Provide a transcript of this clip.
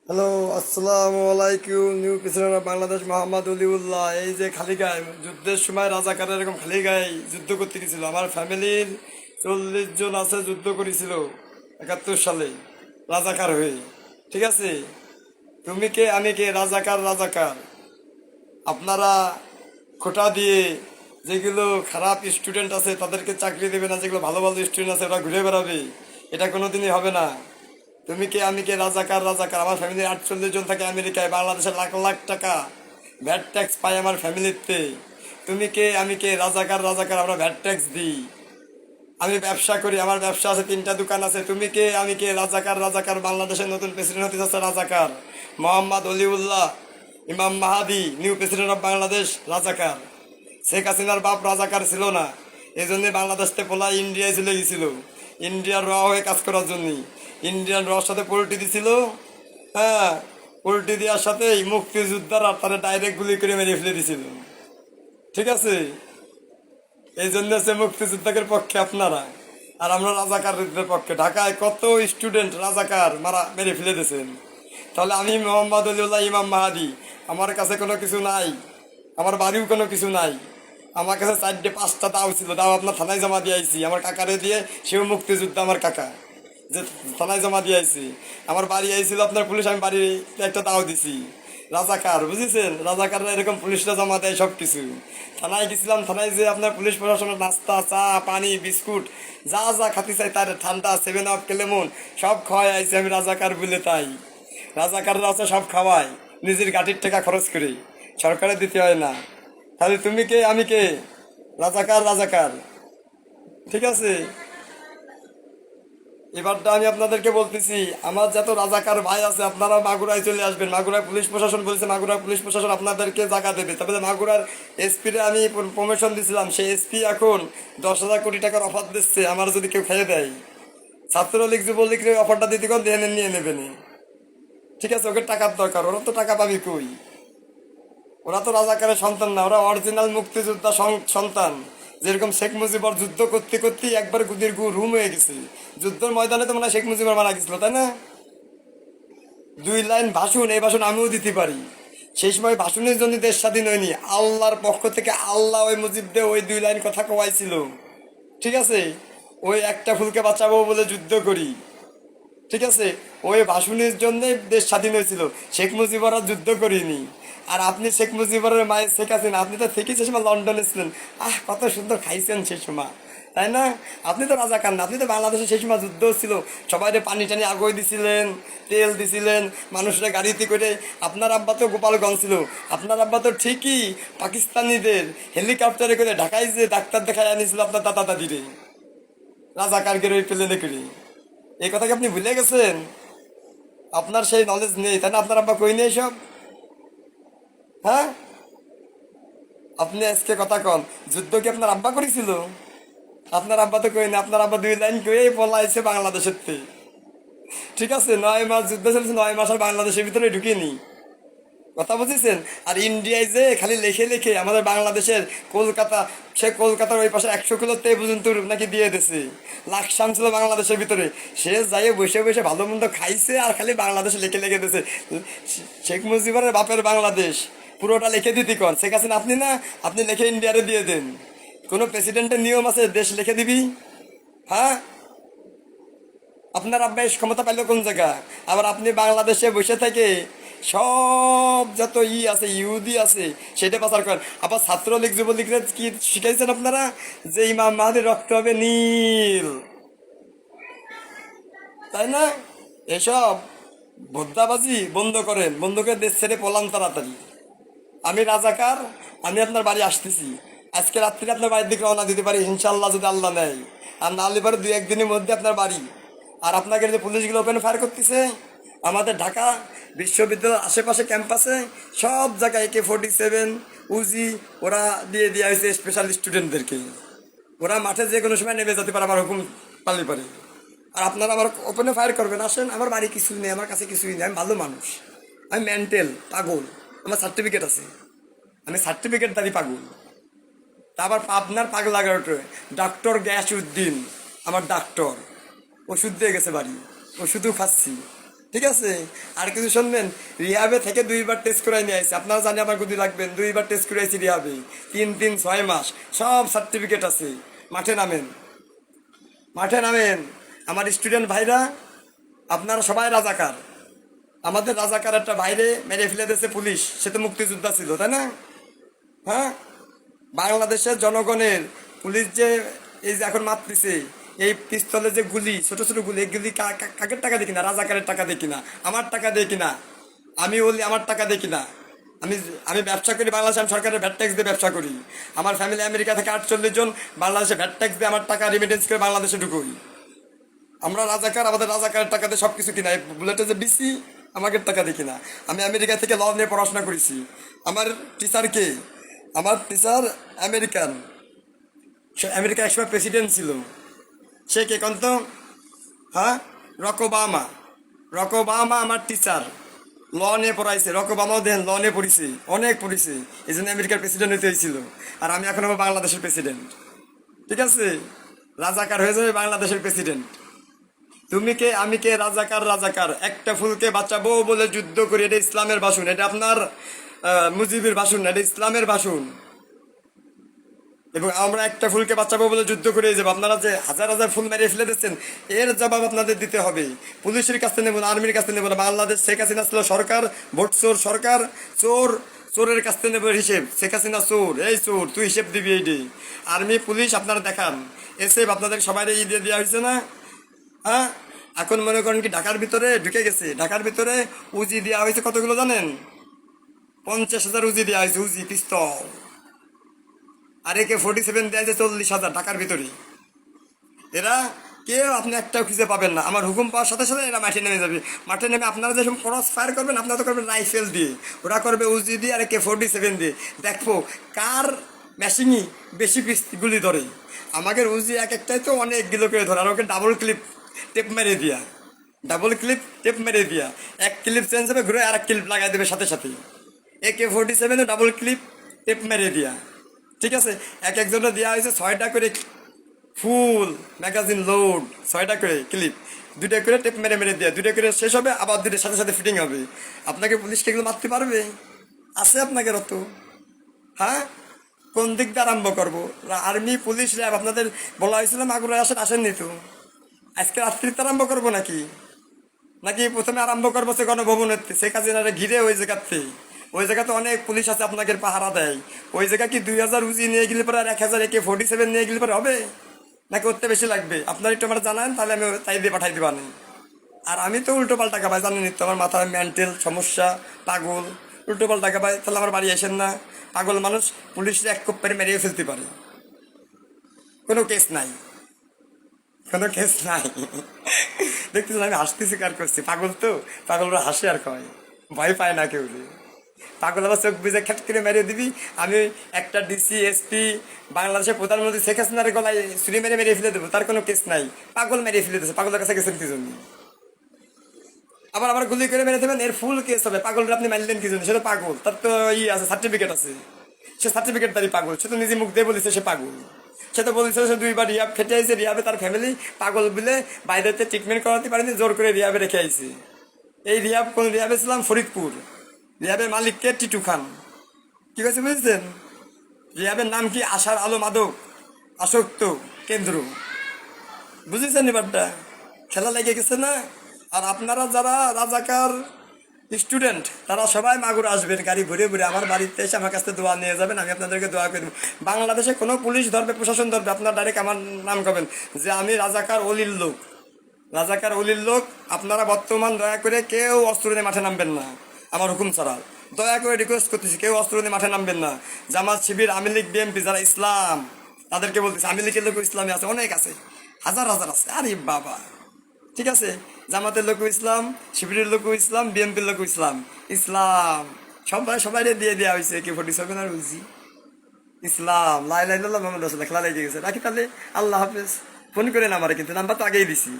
Hello, আসসালামু আলাইকুম। New president of Bangladesh Mohammad Waliullah. এই যে খালি গায়ে যুদ্ধের সময় রাজাকার এরকম খালি গায়ে যুদ্ধ করতে গেছিল। আমার ফ্যামিলির 40 জন আছে, যুদ্ধ করেছিল 71 সালে রাজাকার হয়ে। ঠিক আছে, তুমি কে আমি কে? রাজাকার রাজাকার। আপনারা খোটা দিয়ে যেগুলো খারাপ স্টুডেন্ট আছে তাদেরকে চাকরি দেবে না, যেগুলো ভালো ভালো স্টুডেন্ট আছে ওরা ঘুরে বেড়াবে, এটা কোনোদিনই হবে না। তুমি কে আমি কে? রাজাকার রাজাকার। আমার ফ্যামিলির 48 জন থাকে আমেরিকায়, বাংলাদেশে লাখ লাখ টাকা ভ্যাট ট্যাক্স পাই আমার ফ্যামিলিতে। তুমি কে আমি কে? রাজাকার রাজাকার। আমরা ভ্যাট ট্যাক্স দিই। আমি ব্যবসা করি, আমার ব্যবসা আছে, 3টা দোকান আছে। তুমি কে আমি কে? রাজাকার রাজাকার। বাংলাদেশের নতুন প্রেসিডেন্ট হতে যাচ্ছে রাজাকার মোহাম্মদ অলিউল্লাহ ইমাম মাহাদি, নিউ প্রেসিডেন্ট অফ বাংলাদেশ রাজাকার। শেখ হাসিনার বাপ রাজাকার ছিল না, এই জন্যে বাংলাদেশ থেকে পোলা ইন্ডিয়ায় চলে গেছিল ইন্ডিয়ার র হয়ে কাজ করার জন্য। ইন্ডিয়ান রর সাথে পোল্ট্রি দিছিল। হ্যাঁ, পোল্ট্রি দেওয়ার সাথেই মুক্তিযোদ্ধারা তারা ডাইরেক্ট গুলি করে মেরে ফেলে দিছিল। ঠিক আছে, এই জন্য হচ্ছে মুক্তিযোদ্ধাদের পক্ষে আপনারা, আর আমরা রাজাকারদের পক্ষে। ঢাকায় কত স্টুডেন্ট রাজাকার মারা মেরে ফেলে দিয়েছেন। তাহলে আমি মোহাম্মদ আলিউল্লাহ ইমাম মাহাদি, আমার কাছে কোনো কিছু নাই, আমার বাড়িও কোনো কিছু নাই। আমার কাছে 4টে 5টা দাও ছিল, দাও আপনার থানায় জমা দিয়ে আইছি। আমার কাকারে দিয়ে, সেও মুক্তিযোদ্ধা আমার কাকা, যে থানায় জমা দিয়ে আইছি। আমার বাড়ি আইছিল আপনার পুলিশ, আমি বাড়ি একটা দাও দিছি। রাজাকার, বুঝেছেন? রাজাকাররা এরকম পুলিশরা জমা দেয় সব কিছু। থানায় গেছিলাম, থানায় যে আপনার পুলিশ প্রশাসনের নাস্তা, চা, পানি, বিস্কুট যা যা খাতে চাই তার, ঠান্ডা, 7 আপ, কেলেমন সব খাওয়াই আইছি আমি রাজাকার বলে। তাই রাজাকাররা আছে সব খাওয়ায় নিজের গাড়ির টাকা খরচ করে, সরকারে দিতে হয় না। তাহলে তুমি কে আমি কে? রাজাকার রাজাকার। ঠিক আছে, এবারটা আমি আপনাদেরকে বলতেছি, আমার যত রাজাকার ভাই আছে আপনারা মাগুরায় চলে আসবেন। মাগুরায় পুলিশ প্রশাসন বলেছে, মাগুরার পুলিশ প্রশাসন আপনাদেরকে জায়গা দেবে। তারপরে মাগুরার এসপিরে আমি প্রমোশন দিয়েছিলাম, সেই এসপি এখন 10,000 কোটি টাকার অফার দিচ্ছে আমার যদি কেউ খেয়ে দেয়। ছাত্রলীগ যুবলীগের অফারটা দিতে কোন দিয়ে নিয়ে নেবেন। ঠিক আছে, ওকে টাকার দরকার, ওরা তো টাকা পাবি কই? ওরা তো রাজাকারের সন্তান না, ওরা অরিজিনাল মুক্তিযোদ্ধা সন্তান। যেরকম শেখ মুজিবর যুদ্ধ করতে করতেই একবার গুদির রুম হয়ে গেছে। যুদ্ধের ময়দানে তো মনে হয় শেখ মুজিবর মারা গেছিল, তাই না? 2 লাইন ভাষণ, এই ভাষণ আমিও দিতে পারি। সেই সময় ভাষণের জন্য দেশ স্বাধীন হয়নি, আল্লাহর পক্ষ থেকে আল্লাহ ওই মুজিবদের ওই 2 লাইন কথা কওয়াইছিল। ঠিক আছে, ওই একটা ফুলকে বাঁচাবো বলে যুদ্ধ করি। ঠিক আছে, ওই ভাষণের জন্যই দেশ স্বাধীন হয়েছিল। শেখ মুজিবর আর যুদ্ধ করিনি। আর আপনি শেখ মুজিবরের মায়ের শেখ আছেন, আপনি তো থেকে সে সময় লন্ডনে ছিলেন। কত সুন্দর খাইছেন সেই সময়, তাই না? আপনি তো রাজাকার না, আপনি তো বাংলাদেশে সেই সময় যুদ্ধ ছিল, সবাই পানি টানি আগুয়ে দিছিলেন, তেল দিছিলেন, মানুষরা গাড়িতে করে। আপনার আব্বা তো গোপালগঞ্জ ছিল, আপনার আব্বা তো ঠিকই পাকিস্তানিদের হেলিকপ্টারে করে ঢাকায় যে ডাক্তার দেখায় আনিছিল আপনার দাদা দাদিরে, রাজাকারকে ওই প্লেনে করে। এই কথা কি আপনি ভুলে গেছেন? আপনার সেই নলেজ নেই, তাই না? আপনার আব্বা কই নেই সব? হ্যাঁ, আপনি আজকে কথা কন, যুদ্ধ কি আপনার আব্বা করেছিল? আপনার আব্বা তো কই না, আপনার আব্বা 2 লাইন কয়েই পলাইছে বাংলাদেশের থেকে। ঠিক আছে, 9 মাস যুদ্ধ চলছে, 9 মাস আর বাংলাদেশের ভিতরে ঢুকিনি। কথা বুঝেছেন? আর ইন্ডিয়ায় যে খালি লেখে লেখে আমাদের বাংলাদেশের কলকাতা, সে কলকাতার ওই পাশে 100 কিলোতে পর্যন্ত নাকি দিয়ে দিছে। লাকসাম ছিল বাংলাদেশের ভিতরে, সে যাই বসে বসে ভালো মন্দ খাইছে আর খালি বাংলাদেশে লিখে লিখে দিছে। শেখ মুজিবের বাপের বাংলাদেশ পুরোটা লিখে দিতে কর। শেখ হাসিনা আপনি না, আপনি লিখে ইন্ডিয়ারে দিয়ে দেন। কোনো প্রেসিডেন্টের নিয়ম আছে দেশ লিখে দিবি? হ্যাঁ, আপনার আব্বাই ক্ষমতা পাইল কোন জায়গা? আবার আপনি বাংলাদেশে বসে থেকে সব যত আছে ইহুদি আছে সেটা পাচার করেন। আবার ছাত্রলীগ যুবলীগরা কি শিখাইছেন আপনারা? যে ইমাম মাহাদির রক্ত হবে নীল, তাই না? এসব ভোদ্দাবাজি বন্ধ করেন, বন্ধ করে দেশ ছেড়ে পলান তাড়াতাড়ি। আমি রাজাকার, আমি আপনার বাড়ি আসতেছি। আজকে রাত্রে আপনার বাড়ির দিকে রওনা দিতে পারি ইনশাল্লাহ, যদি আল্লাহ নেয়। আর না হলে পরে 2-1 দিনের মধ্যে আপনার বাড়ি। আর আপনাকে যে পুলিশগুলো ওপেন ফায়ার করতেছে আমাদের ঢাকা বিশ্ববিদ্যালয়ের আশেপাশে ক্যাম্পাসে সব জায়গায় AK-47 উজি ওরা দিয়ে দেওয়া হয়েছে স্পেশাল স্টুডেন্টদেরকে। ওরা মাঠে যে কোনো সময় নেমে যেতে পারে আমার হুকুম পালি পারে। আর আপনারা আমার ওপেনে ফায়ার করবেন, আসেন। আমার বাড়ি কিছুই নেই, আমার কাছে কিছুই নেই, আমি ভালো মানুষ, আমি মেন্টাল পাগল, আমার সার্টিফিকেট আছে, আমি সার্টিফিকেট দাঁড়ি পাগল। তারপর আপনার পাগলা গারোটে ডক্টর গ্যাস উদ্দিন, আমার ডাক্তার, ওষুধ দিয়ে গেছে বাড়ি, ওষুধও খাচ্ছি। ঠিক আছে। আর কিছু শুনবেন, রিহাবে থেকে 2বার টেস্ট করাই নিয়ে আসছে, আপনারা জানি আমার গদি লাগবেন, 2বার টেস্ট করাইছি রিহাবে, 3 6 মাস, সব সার্টিফিকেট আছে। মাঠে নামেন, মাঠে নামেন আমার স্টুডেন্ট ভাইরা, আপনারা সবাই রাজাকার। আমাদের রাজাকার একটা বাইরে মেরে ফেলে দিয়েছে পুলিশ, সে তো মুক্তিযোদ্ধা ছিল, তাই না? হ্যাঁ, বাংলাদেশের জনগণের পুলিশ যে এই যে এখন মারতেছে, এই পিস্তলের যে গুলি, ছোট ছোট গুলি, এগুলি কাকের টাকা দিয়ে কিনা? রাজাকারের টাকা দিয়ে কিনা? আমার টাকা দিয়ে কিনা? আমি বলি আমার টাকা দিয়ে কিনা। আমি আমি ব্যবসা করি বাংলাদেশে, আমি সরকারের ভ্যাট ট্যাক্স দিয়ে ব্যবসা করি। আমার ফ্যামিলি আমেরিকা থেকে 48 জন, বাংলাদেশে ভ্যাট ট্যাক্স দিয়ে আমার টাকা রিমিটেন্স করে বাংলাদেশে ঢুকুই। আমরা রাজাকার, আমাদের রাজাকারের টাকা দিয়ে সব কিছু কিনা। এই বুলেটে যে বিসি, আমাদের টাকা দিয়ে কিনা। আমি আমেরিকা থেকে ল নিয়ে পড়াশোনা করেছি। আমার টিচার কে? আমার টিচার আমেরিকান, সে আমেরিকা একসময় প্রেসিডেন্ট ছিল। সে কে কন্ত? হ্যাঁ, রক ওবামা। রক ওবামা আমার টিচার, ল নিয়ে পড়াইছে। রক ওবামাও দেন ল নিয়ে পড়িছে, অনেক পড়িছে, এই জন্য আমেরিকার প্রেসিডেন্ট হইতে হয়েছিল। আর আমি এখন আমার বাংলাদেশের প্রেসিডেন্ট। ঠিক আছে, রাজাকার হয়ে যাবে বাংলাদেশের প্রেসিডেন্ট। তুমি কে, আমি কে? রাজাকার। রাজাকার একটা ফুলকে বাঁচাবো বলে যুদ্ধ করি, এটা ইসলামের ভাষণ। এটা আপনার মুজিবের ভাষণ না, এটা ইসলামের ভাষণ। এবং আমরা একটা ফুলকে বাঁচাবো বলে যুদ্ধ করে যাবো। আপনারা যে হাজার হাজার ফুল মেরে ফেলে দিচ্ছেন, এর জবাব আপনাদের দিতে হবে। পুলিশের কাছে নেব না, আর্মির কাছে নেব না। বাংলাদেশ শেখ হাসিনা ছিল সরকার, ভোট চোর সরকার, চোর, চোরের কাছ থেকে নেব হিসেব। শেখ হাসিনা চোর, এই চোর, তুই হিসেব দিবি। এইটি আর্মি পুলিশ আপনারা দেখান, এসে আপনাদের সবাই দিয়ে দেওয়া হয়েছে না? হ্যাঁ, এখন মনে করেন কি ঢাকার ভিতরে ঢুকে গেছে, ঢাকার ভিতরে উজি দেওয়া হয়েছে কতগুলো জানেন? 50,000 উজি দেওয়া হয়েছে, উজি পিস্তল। আর একে 47 দেওয়া হয়েছে 40,000 ঢাকার ভিতরে। এরা কেউ আপনি একটাও খুঁজে পাবেন না। আমার হুকুম পাওয়ার সাথে সাথে এরা মাঠে নেমে যাবে। মাঠে নেমে আপনারা যে ক্রস ফায়ার করবেন, আপনারা তো করবেন রাইফেল দিয়ে, ওরা করবে উজি দিয়ে, আর একে 47 দিয়ে। দেখবো কার মেশিনই বেশি পিস গুলি ধরে। আমাদের উজি এক একটাই তো অনেকগুলো করে ধরে, আর ওকে ডাবল ক্লিপ টেপ মেরে দিয়া, ডাবল ক্লিপ টেপ মেরে দিয়া, এক ক্লিপ চেঞ্জ হবে, ঘুরে আর এক ক্লিপ লাগাই দেবে সাথে সাথে। একে 47 ডাবল ক্লিপ টেপ মেরে দিয়া। ঠিক আছে, এক একজনের দেওয়া হয়েছে 6টা করে ফুল ম্যাগাজিন লোড, 6টা করে ক্লিপ, 2টা করে টেপ মেরে মেরে দেওয়া, 2টা করে শেষ হবে, আবার 2টার সাথে সাথে ফিটিং হবে। আপনাকে পুলিশকে এগুলো মারতে পারবে? আছে আপনাকে অত? হ্যাঁ, কোন দিক দিয়ে আরম্ভ করবো? আর্মি পুলিশ র্যাব আপনাদের বলা হয়েছিল মাগুরা আসেন, আসেননি তো। আজকে রাত্রিতে আরম্ভ করবো নাকি? নাকি প্রথমে আরম্ভ করবো সে গণভবনের শেখ হাসিনারে ঘিরে ওই জায়গাতে? ওই জায়গাতে অনেক পুলিশ আছে, আপনাকে পাহারা দেয়। ওই জায়গা কি 2,000 উজি নিয়ে গেলে পরে, আর 1,000 একে 47 নিয়ে গেলে পরে হবে? নাকি করতে বেশি লাগবে? আপনার একটু আমার জানান, তাহলে আমি তাই দিয়ে পাঠাই দিবা না। আর আমি তো উল্টো পাল্টা খাবাই, জানেনি তো আমার মাথায় মেন্টাল সমস্যা, পাগল, উল্টো পাল্টা খাবাই। তাহলে আমার বাড়ি আসেন না। পাগল মানুষ পুলিশরা এক কোপ পেরে মেরিয়ে ফেলতে পারে, কোনো কেস নাই, কোনো কেস নাই। দেখতেছেন আমি হাসতেছি, কার করছি? পাগল তো, পাগলরা হাসে আর কয়, ভয় পায় না কেউ। পাগল আবার চোখ বুঝে খ্যাট করে মেরে দিবি। আমি একটা ডিসি এসপি বাংলাদেশের প্রধানমন্ত্রী শেখ হাসিনার গলায় ছুরি মেরে মেরে ফেলে দেবো, তার কোনো কেস নাই। পাগল মেরে ফেলে দিচ্ছে, পাগলের কাছে গেছেন কি জন্য? আবার আবার গুলি করে মেরে দেবেন, এর ফুল কেস হবে। পাগলরা আপনি মারলেন কি জন্য? সে তো পাগল, তার তো আছে, সার্টিফিকেট আছে। সে সার্টিফিকেট দাঁড়িয়ে পাগল, সে তো নিজে মুখ দিয়ে বলেছে সে পাগল। সে তো বলেছে সে 2বার রিহাব খেটে আইছে, রিহাবে তার ফ্যামিলি পাগল বলে বাইরেতে ট্রিটমেন্ট করাতে পারেনি, জোর করে রিহাবে রেখে আইছে। এই রিহাব কোন রিহাবে ছিলাম? ফরিদপুর। রিহাবের মালিককে টিটু খান। কি হয়েছে বুঝছেন? রিহাবের নাম কি? আশার আলো মাদক আসক্ত কেন্দ্র। বুঝেছেন এবারটা? খেলা লেগে গেছে না? আর আপনারা যারা রাজাকার স্টুডেন্ট, তারা সবাই মাগুরা আসবেন গাড়ি ভরে ভরে, আমার বাড়িতে এসে আমার কাছে দোয়া নিয়ে যাবেন, আমি আপনাদেরকে দোয়া করে দেবো। বাংলাদেশে কোনো পুলিশ ধরবে, প্রশাসন ধরবে, আপনার ডাইরেক্ট আমার নাম করবেন যে আমি রাজাকার অলির লোক, রাজাকার অলির লোক। আপনারা বর্তমান দয়া করে কেউ অস্ত্র নিয়ে মাঠে নামবেন না, আমার হুকুম ছাড়া। দয়া করে রিকোয়েস্ট করতেছি, কেউ অস্ত্র নিয়ে মাঠে নামবেন না। জামাত, শিবির, আওয়ামী লীগ, বিএনপি যারা ইসলাম, তাদেরকে বলতেছি। আওয়ামী লীগের লোক ইসলামী আছে, অনেক আছে, হাজার হাজার আছে। আরে বাবা, ঠিক আছে, জামাতের লোক ইসলাম, শিবিরের লোক ইসলাম, বিএনপির লোক ইসলাম, ইসলাম সবাই সবাই দিয়ে দেওয়া হয়েছে কি 47 আর উজি। ইসলাম লাই লাই মোহাম্মদ রাসূলুল্লাহ, খেলা লেগে গেছে। রাখি তাহলে, আল্লাহ হাফেজ। ফোন করেন আমারে, কিন্তু নাম্বার তো আগেই দিছি।